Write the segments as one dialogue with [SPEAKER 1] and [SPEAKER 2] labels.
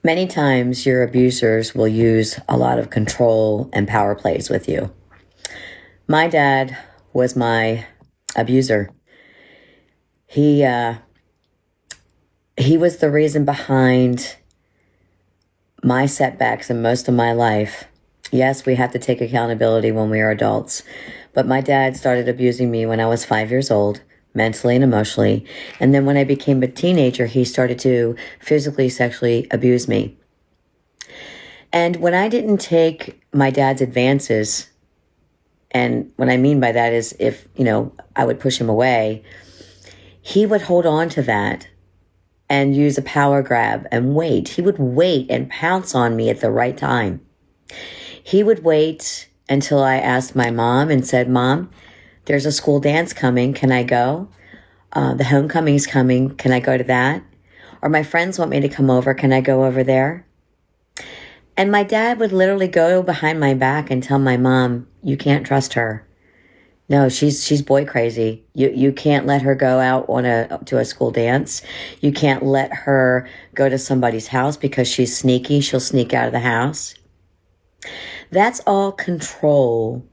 [SPEAKER 1] Many times your abusers will use a lot of control and power plays with you. My dad was my abuser. He was the reason behind my setbacks in most of my life. Yes, we have to take accountability when we are adults, but my dad started abusing me when I was 5 years old, mentally and emotionally. And then when I became a teenager, he started to physically, sexually abuse me. And when I didn't take my dad's advances, and what I mean by that is if, I would push him away, he would hold on to that and use a power grab and wait. He would wait and pounce on me at the right time. He would wait until I asked my mom and said, "Mom, there's a school dance coming. Can I go? The homecoming's coming. Can I go to that? Or my friends want me to come over. Can I go over there?" And my dad would literally go behind my back and tell my mom, "You can't trust her. No, she's boy crazy. You can't let her go out to a school dance. You can't let her go to somebody's house because she's sneaky. She'll sneak out of the house." That's all control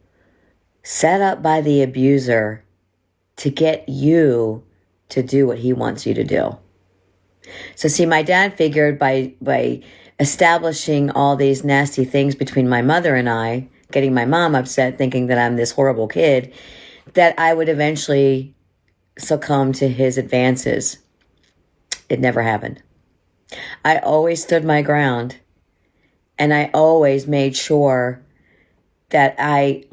[SPEAKER 1] set up by the abuser to get you to do what he wants you to do. So see, my dad figured by establishing all these nasty things between my mother and I, getting my mom upset, thinking that I'm this horrible kid, that I would eventually succumb to his advances. It never happened. I always stood my ground, and I always made sure that I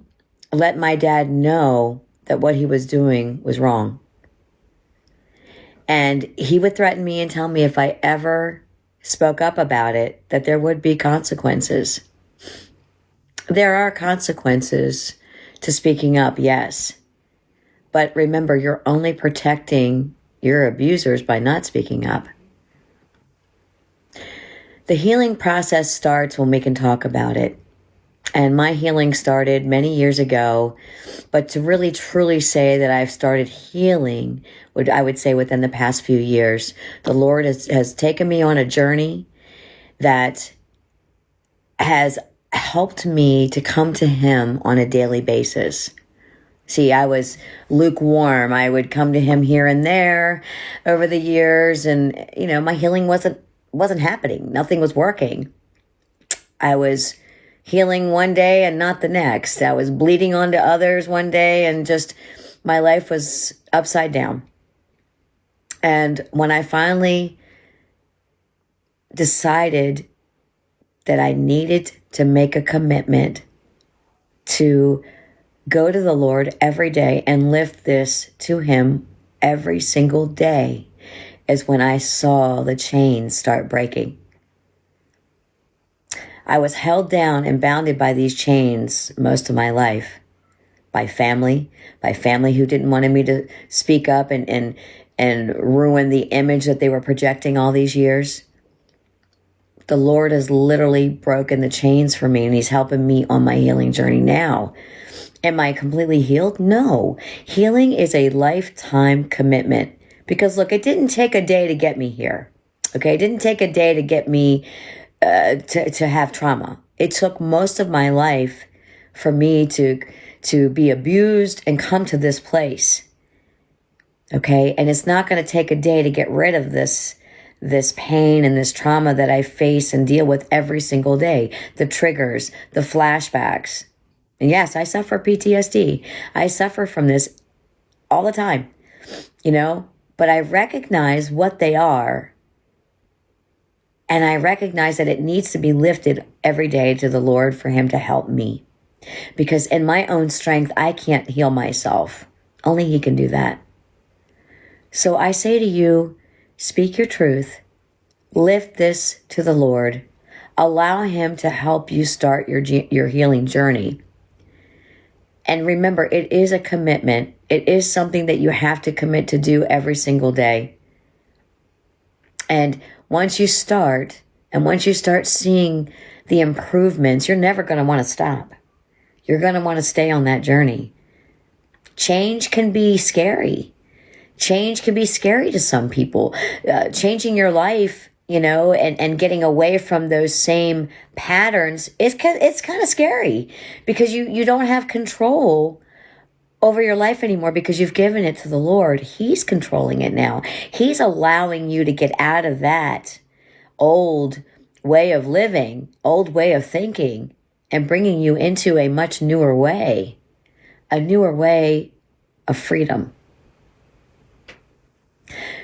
[SPEAKER 1] let my dad know that what he was doing was wrong. And he would threaten me and tell me if I ever spoke up about it, that there would be consequences. There are consequences to speaking up, yes. But remember, you're only protecting your abusers by not speaking up. The healing process starts when we can talk about it. And my healing started many years ago, but to really truly say that I've started healing, I would say within the past few years. The Lord has taken me on a journey that has helped me to come to Him on a daily basis. See, I was lukewarm. I would come to Him here and there over the years, and my healing wasn't happening. Nothing was working. I was healing one day and not the next. I was bleeding onto others one day, and just my life was upside down. And when I finally decided that I needed to make a commitment to go to the Lord every day and lift this to Him every single day, is when I saw the chains start breaking. I was held down and bounded by these chains most of my life, by family who didn't want me to speak up and ruin the image that they were projecting all these years. The Lord has literally broken the chains for me, and He's helping me on my healing journey now. Am I completely healed? No. Healing is a lifetime commitment. Because look, it didn't take a day to get me here. Okay, it didn't take a day to get me to have trauma. It took most of my life for me to be abused and come to this place. Okay, and it's not going to take a day to get rid of this pain and this trauma that I face and deal with every single day. The triggers, the flashbacks. And yes, I suffer PTSD. I suffer from this all the time, but I recognize what they are. And I recognize that it needs to be lifted every day to the Lord for Him to help me. Because in my own strength, I can't heal myself. Only He can do that. So I say to you, speak your truth. Lift this to the Lord. Allow Him to help you start your healing journey. And remember, it is a commitment. It is something that you have to commit to do every single day. And once you start seeing the improvements, you're never going to want to stop. You're going to want to stay on that journey. Change can be scary. Change can be scary to some people. Changing your life and getting away from those same patterns, it's kind of scary because you don't have control over your life anymore because you've given it to the Lord. He's controlling it now. He's allowing you to get out of that old way of living, old way of thinking, and bringing you into a much newer way, a newer way of freedom.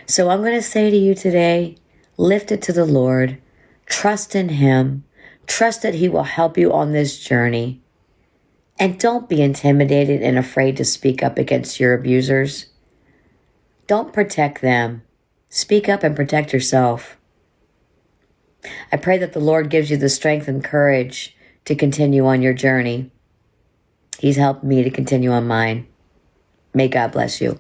[SPEAKER 1] So I'm going to say to you today, lift it to the Lord, trust in Him, trust that He will help you on this journey. And don't be intimidated and afraid to speak up against your abusers. Don't protect them. Speak up and protect yourself. I pray that the Lord gives you the strength and courage to continue on your journey. He's helped me to continue on mine. May God bless you.